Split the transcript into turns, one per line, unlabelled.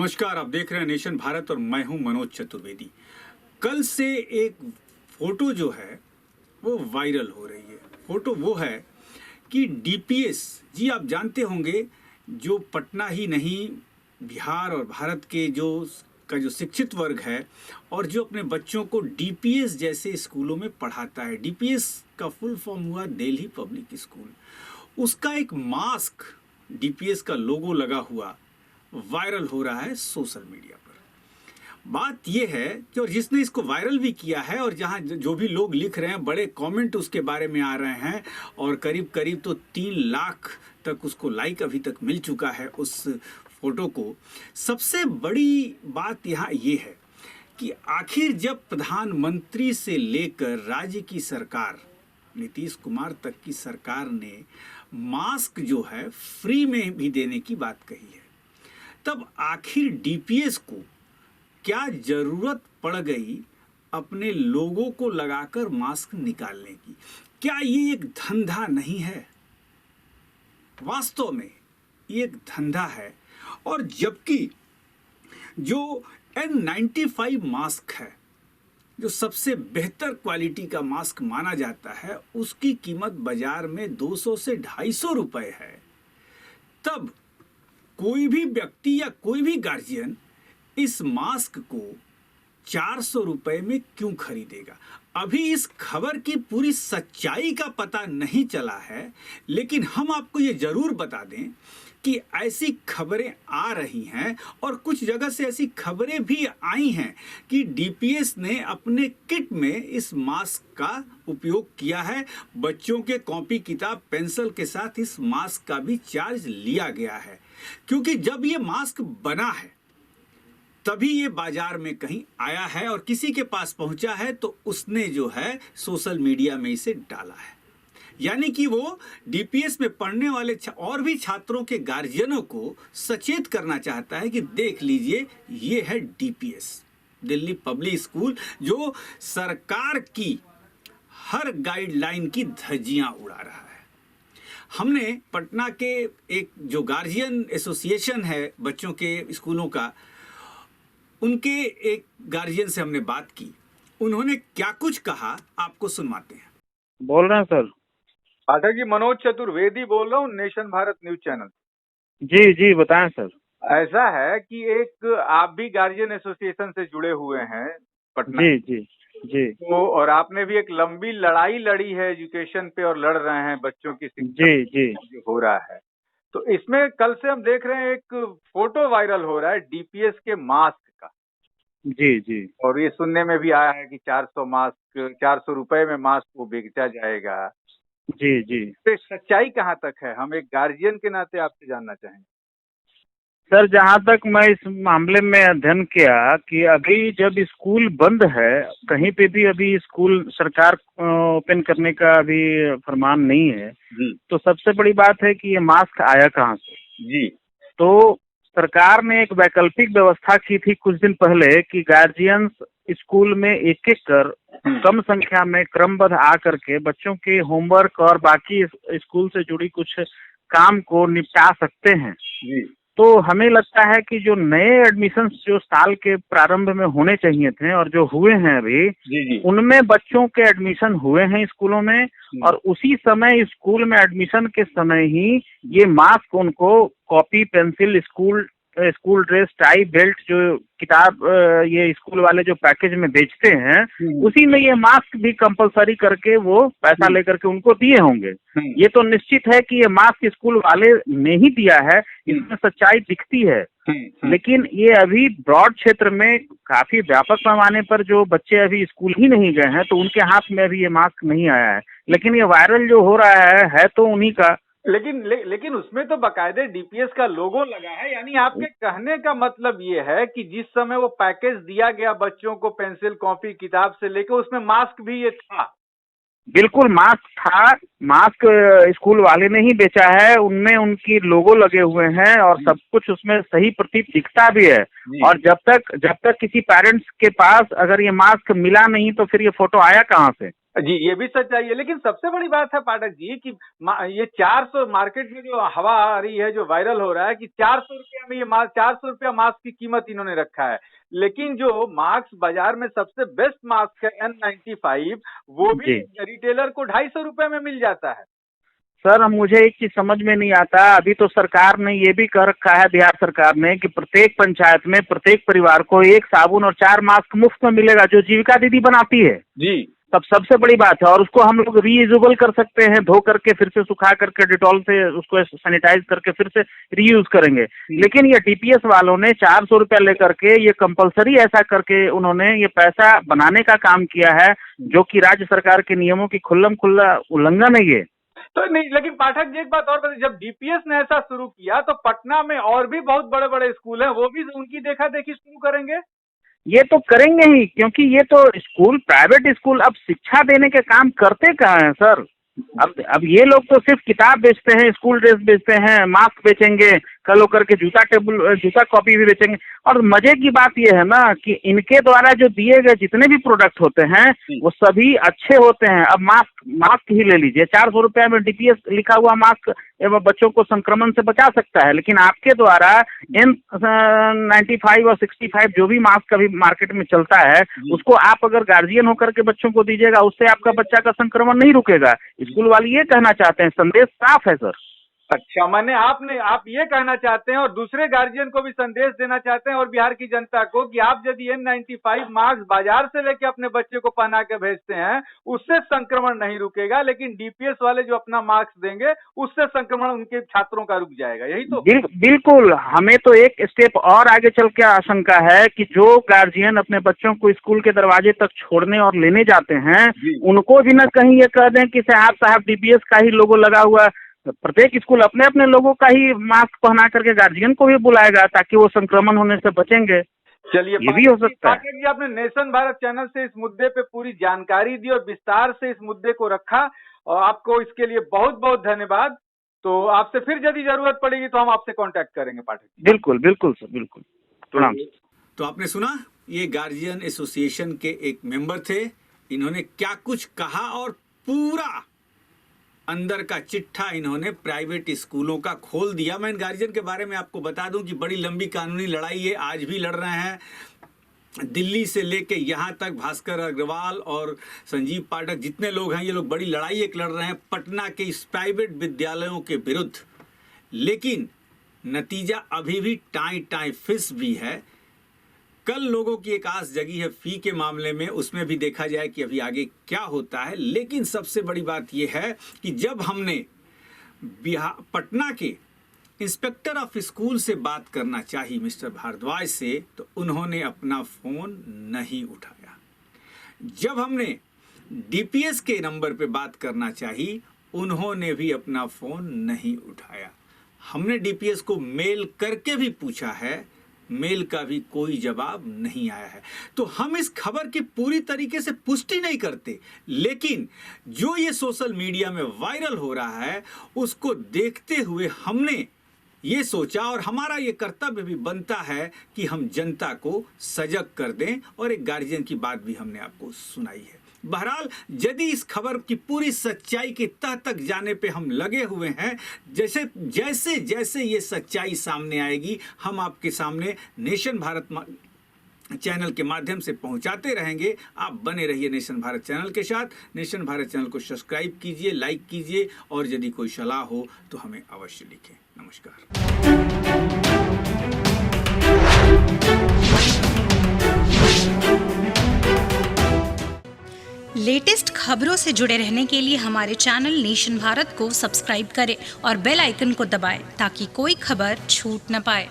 नमस्कार, आप देख रहे हैं नेशन भारत और मैं हूं मनोज चतुर्वेदी। कल से एक फोटो जो है वो वायरल हो रही है। फोटो वो है कि डीपीएस जी, आप जानते होंगे, जो पटना ही नहीं बिहार और भारत के जो शिक्षित वर्ग है और जो अपने बच्चों को डीपीएस जैसे स्कूलों में पढ़ाता है। डीपीएस का फुल फॉर्म हुआ दिल्ली पब्लिक स्कूल। उसका एक मास्क डीपीएस का लोगो लगा हुआ वायरल हो रहा है सोशल मीडिया पर। बात यह है कि और जिसने इसको वायरल भी किया है और जहां जो भी लोग लिख रहे हैं, बड़े कमेंट उसके बारे में आ रहे हैं और करीब करीब तो 3 लाख तक उसको लाइक अभी तक मिल चुका है उस फोटो को। सबसे बड़ी बात यहाँ ये है कि आखिर जब प्रधानमंत्री से लेकर राज्य की सरकार, नीतीश कुमार तक की सरकार ने मास्क जो है फ्री में भी देने की बात कही है, तब आखिर डीपीएस को क्या जरूरत पड़ गई अपने लोगों को लगाकर मास्क निकालने की? क्या ये एक धंधा नहीं है? वास्तव में ये एक धंधा है। और जबकि जो N95 मास्क है, जो सबसे बेहतर क्वालिटी का मास्क माना जाता है, उसकी कीमत बाजार में 200 से 250 रुपए है। तब कोई भी व्यक्ति या कोई भी गार्जियन इस मास्क को 400 रुपए में क्यों खरीदेगा? अभी इस खबर की पूरी सच्चाई का पता नहीं चला है, लेकिन हम आपको ये जरूर बता दें कि ऐसी खबरें आ रही हैं और कुछ जगह से ऐसी खबरें भी आई हैं कि डीपीएस ने अपने किट में इस मास्क का उपयोग किया है। बच्चों के कॉपी किताब पेंसिल के साथ इस मास्क का भी चार्ज लिया गया है, क्योंकि जब ये मास्क बना है तभी ये बाजार में कहीं आया है और किसी के पास पहुंचा है तो उसने जो है सोशल मीडिया में इसे डाला है। यानी कि वो डीपीएस में पढ़ने वाले और भी छात्रों के गार्जियनों को सचेत करना चाहता है कि देख लीजिए, ये है डीपीएस, दिल्ली पब्लिक स्कूल, जो सरकार की हर गाइडलाइन की धज्जियां उड़ा रहा है। हमने पटना के एक जो गार्जियन एसोसिएशन है बच्चों के स्कूलों का, उनके एक गार्जियन से हमने बात की। उन्होंने क्या कुछ कहा आपको सुनवाते हैं।
बोल रहे हैं सर।
पाठक जी, मनोज चतुर्वेदी बोल रहा हूँ, नेशन भारत न्यूज चैनल।
जी जी बताएं सर।
ऐसा है कि एक आप भी गार्जियन एसोसिएशन से जुड़े हुए हैं पटना।
जी जी जी
तो और आपने भी एक लंबी लड़ाई लड़ी है एजुकेशन पे और लड़ रहे हैं बच्चों की शिक्षा
जी जी
जो हो रहा है। तो इसमें कल से हम देख रहे हैं एक फोटो वायरल हो रहा है डीपीएस के मास्क का।
जी जी
और ये सुनने में भी आया है कि 400 रुपए में मास्क को बेचा जाएगा।
जी जी
तो सच्चाई कहाँ तक है, हम एक गार्जियन के नाते आपसे जानना चाहेंगे।
सर, जहाँ तक मैं इस मामले में अध्ययन किया कि अभी जब स्कूल बंद है, कहीं पे भी अभी स्कूल सरकार ओपन करने का अभी फरमान नहीं है
जी
तो सबसे बड़ी बात है कि ये मास्क आया कहाँ से।
जी
तो सरकार ने एक वैकल्पिक व्यवस्था की थी कुछ दिन पहले कि गार्जियंस स्कूल में एक एक कर कम संख्या में क्रमबद्ध आ करके बच्चों के होमवर्क और बाकी स्कूल से जुड़ी कुछ काम को निपटा सकते हैं।
जी
तो हमें लगता है कि जो नए एडमिशन जो साल के प्रारंभ में होने चाहिए थे और जो हुए हैं अभी,
जी
उनमें बच्चों के एडमिशन हुए हैं स्कूलों में, और उसी समय स्कूल में एडमिशन के समय ही ये मास्क उनको copy pencil school dress tie belt जो किताब ये स्कूल वाले जो पैकेज में बेचते हैं, उसी में ये मास्क भी कंपलसरी करके वो पैसा लेकर के उनको दिए होंगे। ये तो निश्चित है कि ये मास्क स्कूल वाले ने ही दिया है, इसमें सच्चाई दिखती है। लेकिन ये अभी ब्रॉड क्षेत्र में काफी व्यापक पैमाने पर जो बच्चे अभी स्कूल ही नहीं गए हैं तो उनके हाथ में अभी ये मास्क नहीं आया है, लेकिन ये वायरल जो हो रहा है तो उन्हीं का।
लेकिन उसमें तो बाकायदे डीपीएस का लोगो लगा है। यानी आपके कहने का मतलब ये है कि जिस समय वो पैकेज दिया गया बच्चों को पेंसिल कॉपी किताब से लेकर, उसमें मास्क भी ये था।
बिल्कुल मास्क था। मास्क स्कूल वाले ने ही बेचा है, उनमें उनकी लोगो लगे हुए हैं और सब कुछ उसमें सही प्रतीत दिखता भी है। और जब तक किसी पेरेंट्स के पास अगर ये मास्क मिला नहीं तो फिर ये फोटो आया कहाँ से?
जी, ये भी सच्चाई है, लेकिन सबसे बड़ी बात है पाठक जी कि ये 400 मार्केट में जो हवा आ रही है, जो वायरल हो रहा है कि 400 रुपया में ये 400 रुपया मास्क की कीमत इन्होंने रखा है। लेकिन जो मास्क बाजार में सबसे बेस्ट मास्क है N95, वो भी
जी
रिटेलर को 250 रुपए में मिल जाता है।
सर, अब मुझे एक चीज समझ में नहीं आता। अभी तो सरकार ने ये भी कर रखा है, बिहार सरकार ने, कि प्रत्येक पंचायत में प्रत्येक परिवार को 1 साबुन और 4 मास्क मुफ्त में मिलेगा, जो जीविका दीदी बनाती है।
जी।
तब सबसे बड़ी बात है, और उसको हम लोग रीयूजेबल कर सकते हैं, धो करके फिर से सुखा करके डिटॉल से उसको सैनिटाइज करके फिर से रीयूज करेंगे। लेकिन ये डीपीएस वालों ने 400 रुपया लेकर के ये कंपलसरी ऐसा करके उन्होंने ये पैसा बनाने का काम किया है, जो कि राज्य सरकार के नियमों की खुल्लम खुल्ला उल्लंघन है ये।
तो नहीं, लेकिन पाठक जी एक बात और बताइए, जब डीपीएस ने ऐसा शुरू किया तो पटना में और भी बहुत बड़े बड़े स्कूल हैं, वो भी उनकी देखा देखी शुरू करेंगे।
ये तो करेंगे ही, क्योंकि ये तो स्कूल, प्राइवेट स्कूल अब शिक्षा देने के काम करते कहाँ हैं सर। अब ये लोग तो सिर्फ किताब बेचते हैं, स्कूल ड्रेस बेचते हैं, मास्क बेचेंगे, कल होकर के जूता कॉपी भी बेचेंगे। और मजे की बात ये है ना कि इनके द्वारा जो दिए गए जितने भी प्रोडक्ट होते हैं वो सभी अच्छे होते हैं। अब मास्क ही ले लीजिए, 400 रुपया में डीपीएस लिखा हुआ मास्क एवं बच्चों को संक्रमण से बचा सकता है, लेकिन आपके द्वारा N95 और 65 जो भी मास्क अभी मार्केट में चलता है, उसको आप अगर गार्जियन होकर के बच्चों को दीजिएगा, उससे आपका बच्चा का संक्रमण नहीं रुकेगा। स्कूल वाले ये कहना चाहते हैं, संदेश साफ है सर।
अच्छा, आप ये कहना चाहते हैं और दूसरे गार्जियन को भी संदेश देना चाहते हैं और बिहार की जनता को कि आप यदि N95 मास्क बाजार से लेके अपने बच्चे को पहना के भेजते हैं, उससे संक्रमण नहीं रुकेगा, लेकिन डीपीएस वाले जो अपना मास्क देंगे उससे संक्रमण उनके छात्रों का रुक जाएगा, यही तो।
बिल्कुल। हमें तो एक स्टेप और आगे चल के आशंका है कि जो गार्जियन अपने बच्चों को स्कूल के दरवाजे तक छोड़ने और लेने जाते हैं, उनको भी न कहीं ये कह दें कि साहब डीपीएस का ही लोगो लगा हुआ। प्रत्येक स्कूल अपने अपने लोगों का ही मास्क पहना करके गार्जियन को भी बुलाएगा, ताकि वो संक्रमण होने से बचेंगे।
चलिए,
ये भी हो सकता है।
जी, आपने नेशन भारत चैनल से इस मुद्दे पे पूरी जानकारी दी और विस्तार से इस मुद्दे को रखा, और आपको इसके लिए बहुत बहुत धन्यवाद। तो आपसे फिर यदि जरूरत पड़ेगी तो हम आपसे कांटेक्ट करेंगे पाठक।
बिल्कुल बिल्कुल सर, बिल्कुल। प्रणाम।
तो आपने सुना, ये गार्जियन एसोसिएशन के एक मेंबर थे, इन्होंने क्या कुछ कहा और पूरा अंदर का चिट्ठा इन्होंने प्राइवेट स्कूलों का खोल दिया। मैं इन गार्जियन के बारे में आपको बता दूं कि बड़ी लंबी कानूनी लड़ाई है, आज भी लड़ रहे हैं। दिल्ली से लेके यहाँ तक भास्कर अग्रवाल और संजीव पाठक, जितने लोग हैं, ये लोग बड़ी लड़ाई एक लड़ रहे हैं पटना के इस प्राइवेट विद्यालयों के विरुद्ध। लेकिन नतीजा अभी भी टाई फिस भी है। कल लोगों की एक आस जगी है फी के मामले में, उसमें भी देखा जाए कि अभी आगे क्या होता है। लेकिन सबसे बड़ी बात यह है कि जब हमने पटना के इंस्पेक्टर ऑफ स्कूल से बात करना चाहिए, मिस्टर भारद्वाज से, तो उन्होंने अपना फोन नहीं उठाया। जब हमने डीपीएस के नंबर पे बात करना चाहिए, उन्होंने भी अपना फोन नहीं उठाया। हमने डीपीएस को मेल करके भी पूछा है, मेल का भी कोई जवाब नहीं आया है। तो हम इस खबर की पूरी तरीके से पुष्टि नहीं करते, लेकिन जो ये सोशल मीडिया में वायरल हो रहा है उसको देखते हुए हमने ये सोचा, और हमारा ये कर्तव्य भी बनता है कि हम जनता को सजग कर दें, और एक गार्जियन की बात भी हमने आपको सुनाई है। बहरहाल, यदि इस खबर की पूरी सच्चाई की तह तक जाने पे हम लगे हुए हैं, जैसे जैसे ये सच्चाई सामने आएगी, हम आपके सामने नेशन भारत चैनल के माध्यम से पहुंचाते रहेंगे। आप बने रहिए नेशन भारत चैनल के साथ। नेशन भारत चैनल को सब्सक्राइब कीजिए, लाइक कीजिए, और यदि कोई सलाह हो तो हमें अवश्य लिखें। नमस्कार।
लेटेस्ट खबरों से जुड़े रहने के लिए हमारे चैनल नेशन भारत को सब्सक्राइब करें और बेल आइकन को दबाएं, ताकि कोई खबर छूट न पाए।